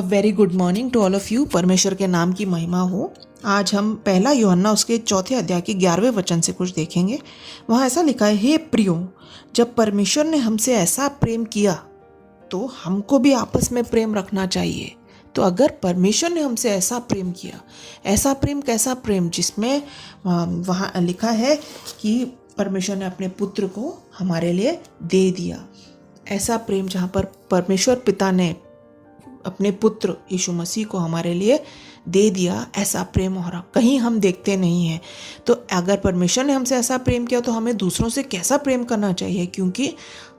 A very good morning to all of you. परमेश्वर के नाम की महिमा हो। आज हम पहला यूहन्ना उसके चौथे अध्याय के 11वें वचन से कुछ देखेंगे। वहाँ ऐसा लिखा है, हे प्रियो, जब परमेश्वर ने हमसे ऐसा प्रेम किया तो हमको भी आपस में प्रेम रखना चाहिए। तो अगर परमेश्वर ने हमसे ऐसा प्रेम किया, ऐसा प्रेम कैसा प्रेम, जिसमें वहाँ लिखा है कि परमेश्वर ने अपने पुत्र को हमारे लिए दे दिया। ऐसा प्रेम जहाँ पर परमेश्वर पिता ने अपने पुत्र यीशु मसीह को हमारे लिए दे दिया, ऐसा प्रेम और कहीं हम देखते नहीं हैं। तो अगर परमेश्वर ने हमसे ऐसा प्रेम किया तो हमें दूसरों से कैसा प्रेम करना चाहिए, क्योंकि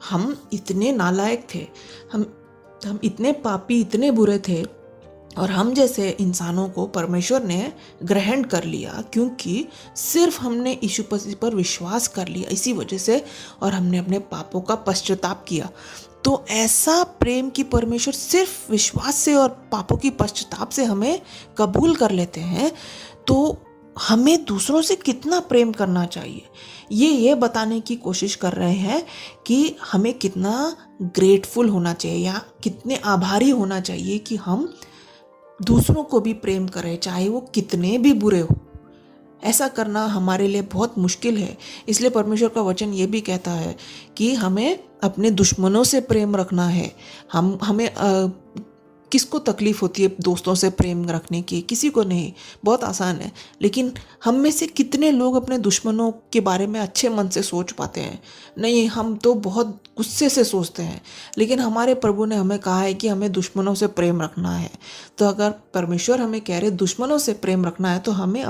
हम इतने नालायक थे, हम इतने पापी, इतने बुरे थे, और हम जैसे इंसानों को परमेश्वर ने ग्रहण कर लिया क्योंकि सिर्फ हमने यीशु मसीह पर विश्वास कर लिया, इसी वजह से, और हमने अपने पापों का पश्चाताप किया। तो ऐसा प्रेम कि परमेश्वर सिर्फ विश्वास से और पापों की पश्चाताप से हमें कबूल कर लेते हैं, तो हमें दूसरों से कितना प्रेम करना चाहिए, ये बताने की कोशिश कर रहे हैं कि हमें कितना ग्रेटफुल होना चाहिए या कितने आभारी होना चाहिए कि हम दूसरों को भी प्रेम करें, चाहे वो कितने भी बुरे हो। ऐसा करना हमारे लिए बहुत मुश्किल है। इसलिए परमेश्वर का वचन ये भी कहता है कि हमें अपने दुश्मनों से प्रेम रखना है। हमें किसको तकलीफ होती है दोस्तों से प्रेम रखने की? किसी को नहीं, बहुत आसान है। लेकिन हम में से कितने लोग अपने दुश्मनों के बारे में अच्छे मन से सोच पाते हैं? नहीं, हम तो बहुत गुस्से से सोचते हैं। लेकिन हमारे प्रभु ने हमें कहा है कि हमें दुश्मनों से प्रेम रखना है। तो अगर परमेश्वर हमें कह रहे दुश्मनों से प्रेम रखना है, तो हमें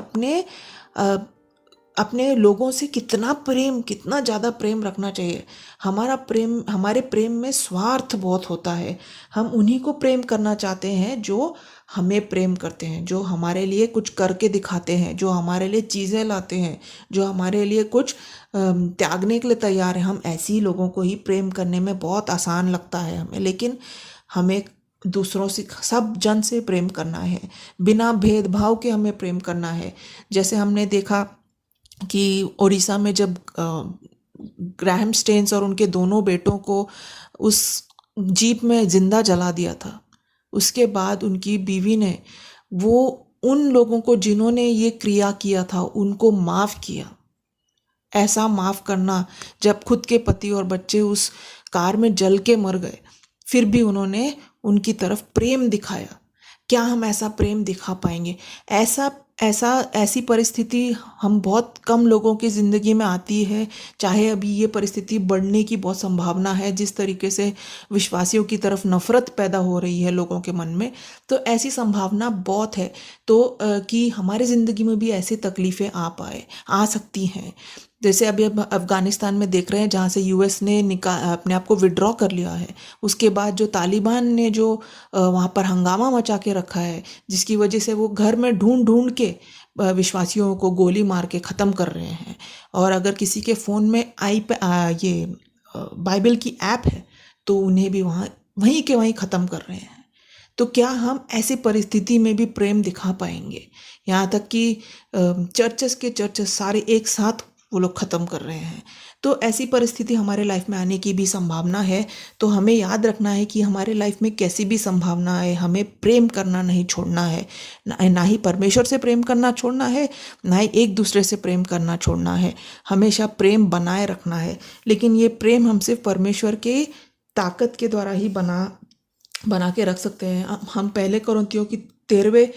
अपने लोगों से कितना ज़्यादा प्रेम रखना चाहिए। हमारे प्रेम में स्वार्थ बहुत होता है। हम उन्हीं को प्रेम करना चाहते हैं जो हमें प्रेम करते हैं, जो हमारे लिए कुछ करके दिखाते हैं, जो हमारे लिए चीज़ें लाते हैं, जो हमारे लिए कुछ त्यागने के लिए तैयार है। हम ऐसे ही लोगों को ही प्रेम करने में बहुत आसान लगता है हमें। लेकिन हमें दूसरों से, सब जन से प्रेम करना है, बिना भेदभाव के हमें प्रेम करना है। जैसे हमने देखा कि उड़ीसा में जब ग्राहम स्टेन्स और उनके दोनों बेटों को उस जीप में जिंदा जला दिया था, उसके बाद उनकी बीवी ने वो उन लोगों को जिन्होंने ये क्रिया किया था उनको माफ़ किया। ऐसा माफ़ करना, जब खुद के पति और बच्चे उस कार में जल के मर गए, फिर भी उन्होंने उनकी तरफ प्रेम दिखाया। क्या हम ऐसा प्रेम दिखा पाएंगे? ऐसी परिस्थिति हम बहुत कम लोगों की ज़िंदगी में आती है। चाहे अभी ये परिस्थिति बढ़ने की बहुत संभावना है, जिस तरीके से विश्वासियों की तरफ नफ़रत पैदा हो रही है लोगों के मन में, तो ऐसी संभावना बहुत है कि हमारी ज़िंदगी में भी ऐसी तकलीफ़ें आ सकती हैं। जैसे अभी अफ़गानिस्तान में देख रहे हैं, जहाँ से यूएस ने अपने आप को विड्रॉ कर लिया है। उसके बाद जो तालिबान ने जो वहाँ पर हंगामा मचा के रखा है, जिसकी वजह से वो घर में ढूंढ ढूंढ के विश्वासियों को गोली मार के ख़त्म कर रहे हैं। और अगर किसी के फ़ोन में ये बाइबल की ऐप है तो उन्हें भी वहीं के वहीं ख़त्म कर रहे हैं। तो क्या हम ऐसी परिस्थिति में भी प्रेम दिखा पाएंगे? यहाँ तक कि चर्चेस सारे एक साथ वो लोग ख़त्म कर रहे हैं। तो ऐसी परिस्थिति हमारे लाइफ में आने की भी संभावना है। तो हमें याद रखना है कि हमारे लाइफ में कैसी भी संभावना है, हमें प्रेम करना नहीं छोड़ना है। ना ही परमेश्वर से प्रेम करना छोड़ना है, ना ही एक दूसरे से प्रेम करना छोड़ना है। हमेशा प्रेम बनाए रखना है। लेकिन ये प्रेम हम सिर्फ परमेश्वर के ताकत के द्वारा ही बना के रख सकते हैं। हम पहले कोरिन्थियों की 13वें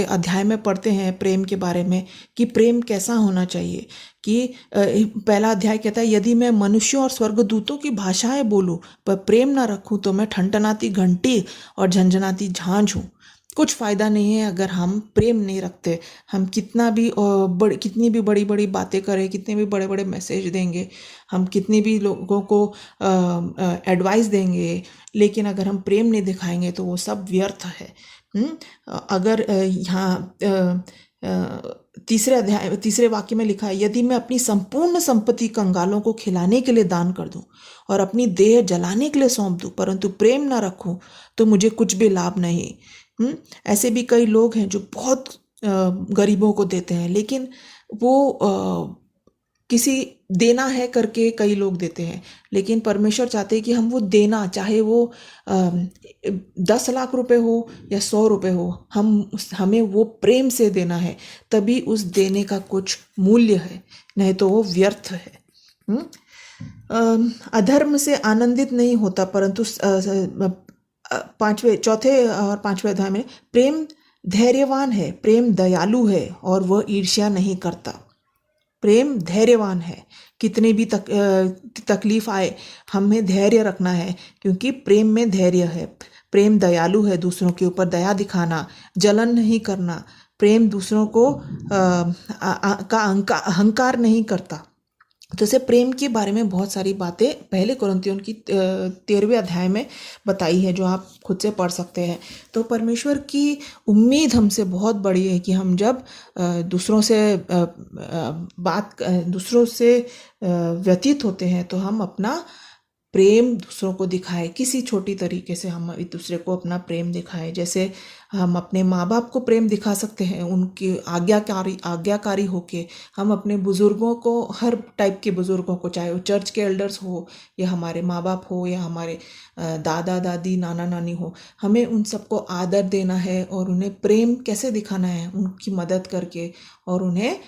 अध्याय में पढ़ते हैं प्रेम के बारे में कि प्रेम कैसा होना चाहिए। कि पहला अध्याय कहता है, यदि मैं मनुष्यों और स्वर्गदूतों की भाषाएं बोलूं पर प्रेम ना रखूं तो मैं ठनठनाती घंटी और झंझनाती झांझ हूँ। कुछ फ़ायदा नहीं है अगर हम प्रेम नहीं रखते। हम कितनी भी बड़ी बड़ी बातें करें, कितने भी बड़े बड़े मैसेज देंगे, हम कितनी भी लोगों को एडवाइस देंगे, लेकिन अगर हम प्रेम नहीं दिखाएंगे तो वो सब व्यर्थ है। अगर यहाँ तीसरे वाक्य में लिखा है, यदि मैं अपनी संपूर्ण संपत्ति कंगालों को खिलाने के लिए दान कर दूं और अपनी देह जलाने के लिए सौंप दूं, परंतु प्रेम ना रखूं तो मुझे कुछ भी लाभ नहीं। ऐसे भी कई लोग हैं जो बहुत गरीबों को देते हैं, लेकिन वो किसी देना है करके कई लोग देते हैं, लेकिन परमेश्वर चाहते हैं कि हम वो देना, चाहे वो 10 लाख रुपए हो या 100 रुपए हो, हमें वो प्रेम से देना है, तभी उस देने का कुछ मूल्य है, नहीं तो वो व्यर्थ है। अधर्म से आनंदित नहीं होता, परंतु चौथे और पांचवें अध्याय में प्रेम धैर्यवान है, प्रेम दयालु है और वह ईर्ष्या नहीं करता। प्रेम धैर्यवान है, कितने भी तकलीफ आए हमें धैर्य रखना है, क्योंकि प्रेम में धैर्य है। प्रेम दयालु है, दूसरों के ऊपर दया दिखाना, जलन नहीं करना। प्रेम दूसरों को का अहंकार नहीं करता। जैसे प्रेम के बारे में बहुत सारी बातें पहले कुरिन्थियों की 13वें अध्याय में बताई है, जो आप खुद से पढ़ सकते हैं। तो परमेश्वर की उम्मीद हमसे बहुत बड़ी है कि हम जब दूसरों से व्यतीत होते हैं तो हम अपना प्रेम दूसरों को दिखाए, किसी छोटी तरीके से हम एक दूसरे को अपना प्रेम दिखाए। जैसे हम अपने माँ बाप को प्रेम दिखा सकते हैं, उनकी आज्ञाकारी होके। हम अपने बुज़ुर्गों को, हर टाइप के बुज़ुर्गों को, चाहे वो चर्च के एल्डर्स हो या हमारे माँ बाप हो या हमारे दादा दादी नाना नानी हो, हमें उन सबको आदर देना है और उन्हें प्रेम कैसे दिखाना है, उनकी मदद करके, और उन्हें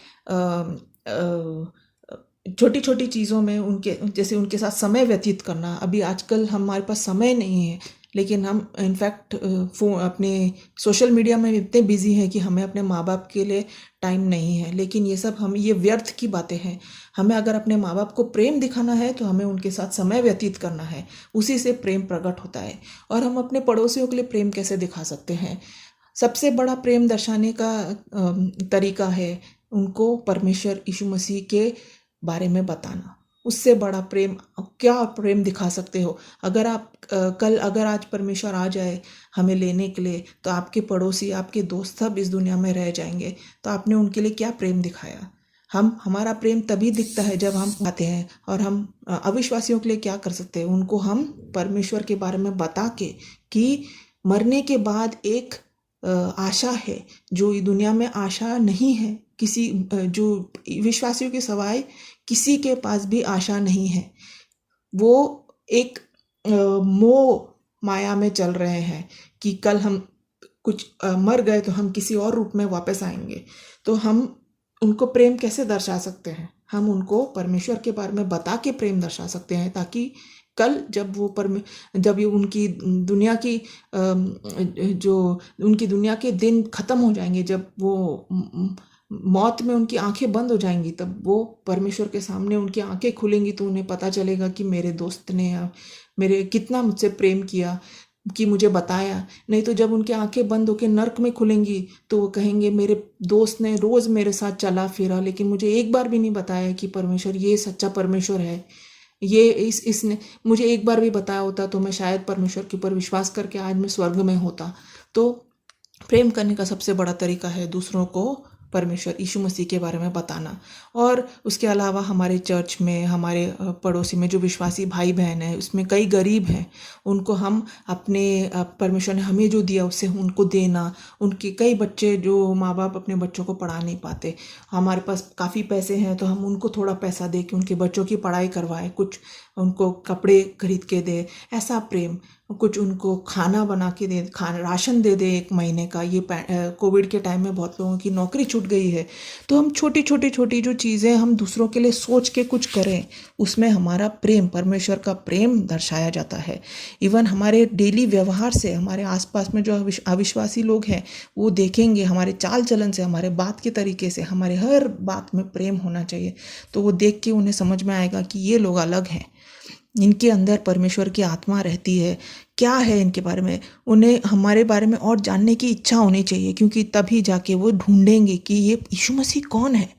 छोटी छोटी चीज़ों में उनके साथ समय व्यतीत करना। अभी आजकल हमारे पास समय नहीं है, लेकिन हम इनफैक्ट अपने सोशल मीडिया में इतने बिजी हैं कि हमें अपने माँ बाप के लिए टाइम नहीं है। लेकिन ये व्यर्थ की बातें हैं। हमें अगर अपने माँ बाप को प्रेम दिखाना है तो हमें उनके साथ समय व्यतीत करना है, उसी से प्रेम प्रकट होता है। और हम अपने पड़ोसियों के लिए प्रेम कैसे दिखा सकते हैं? सबसे बड़ा प्रेम दर्शाने का तरीका है उनको परमेश्वर यीशु मसीह के बारे में बताना। उससे बड़ा प्रेम क्या प्रेम दिखा सकते हो? अगर आज परमेश्वर आ जाए हमें लेने के लिए, तो आपके पड़ोसी, आपके दोस्त सब इस दुनिया में रह जाएंगे, तो आपने उनके लिए क्या प्रेम दिखाया? हमारा प्रेम तभी दिखता है जब हम आते हैं। और हम अविश्वासियों के लिए क्या कर सकते हैं? उनको हम परमेश्वर के बारे में बता के कि मरने के बाद एक आशा है, जो दुनिया में आशा नहीं है, किसी जो विश्वासियों के सिवाय किसी के पास भी आशा नहीं है। वो एक मोह माया में चल रहे हैं कि कल हम कुछ मर गए तो हम किसी और रूप में वापस आएंगे। तो हम उनको प्रेम कैसे दर्शा सकते हैं? हम उनको परमेश्वर के बारे में बता के प्रेम दर्शा सकते हैं, ताकि कल जब ये उनकी दुनिया के दिन खत्म हो जाएंगे, जब वो मौत में उनकी आंखें बंद हो जाएंगी, तब वो परमेश्वर के सामने उनकी आंखें खुलेंगी, तो उन्हें पता चलेगा कि मेरे दोस्त ने मेरे कितना मुझसे प्रेम किया, कि मुझे बताया। नहीं तो जब उनकी आंखें बंद होकर नर्क में खुलेंगी तो वो कहेंगे मेरे दोस्त ने रोज़ मेरे साथ चला फिरा, लेकिन मुझे एक बार भी नहीं बताया कि परमेश्वर ये सच्चा परमेश्वर है। इसने मुझे एक बार भी बताया होता तो मैं शायद परमेश्वर के ऊपर विश्वास करके आज मैं स्वर्ग में होता। तो प्रेम करने का सबसे बड़ा तरीका है दूसरों को परमेश्वर यीशु मसीह के बारे में बताना। और उसके अलावा हमारे चर्च में, हमारे पड़ोसी में जो विश्वासी भाई बहन हैं, उसमें कई गरीब हैं, उनको हम अपने परमेश्वर ने हमें जो दिया उससे उनको देना। उनके कई बच्चे जो माँ बाप अपने बच्चों को पढ़ा नहीं पाते, हमारे पास काफ़ी पैसे हैं तो हम उनको थोड़ा पैसा दे के उनके बच्चों की पढ़ाई करवाए, कुछ उनको कपड़े खरीद के दे, ऐसा प्रेम। कुछ उनको खाना बना के दे, राशन दे 1 महीने का। ये कोविड के टाइम में बहुत लोगों की नौकरी छूट गई है, तो हम छोटी जो चीज़ें हम दूसरों के लिए सोच के कुछ करें, उसमें हमारा प्रेम, परमेश्वर का प्रेम दर्शाया जाता है। इवन हमारे डेली व्यवहार से हमारे आसपास में जो अविश्वासी लोग हैं वो देखेंगे, हमारे चाल चलन से, हमारे बात के तरीके से, हमारे हर बात में प्रेम होना चाहिए। तो वो देख के उन्हें समझ में आएगा कि ये लोग अलग हैं, इनके अंदर परमेश्वर की आत्मा रहती है, क्या है इनके बारे में। उन्हें हमारे बारे में और जानने की इच्छा होनी चाहिए, क्योंकि तभी जाके वो ढूंढेंगे कि ये यीशु मसीह कौन है,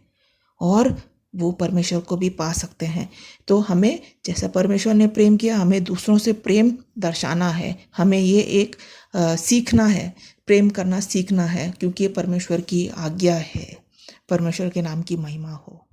और वो परमेश्वर को भी पा सकते हैं। तो हमें जैसा परमेश्वर ने प्रेम किया, हमें दूसरों से प्रेम दर्शाना है। हमें ये एक सीखना है, प्रेम करना सीखना है, क्योंकि ये परमेश्वर की आज्ञा है। परमेश्वर के नाम की महिमा हो।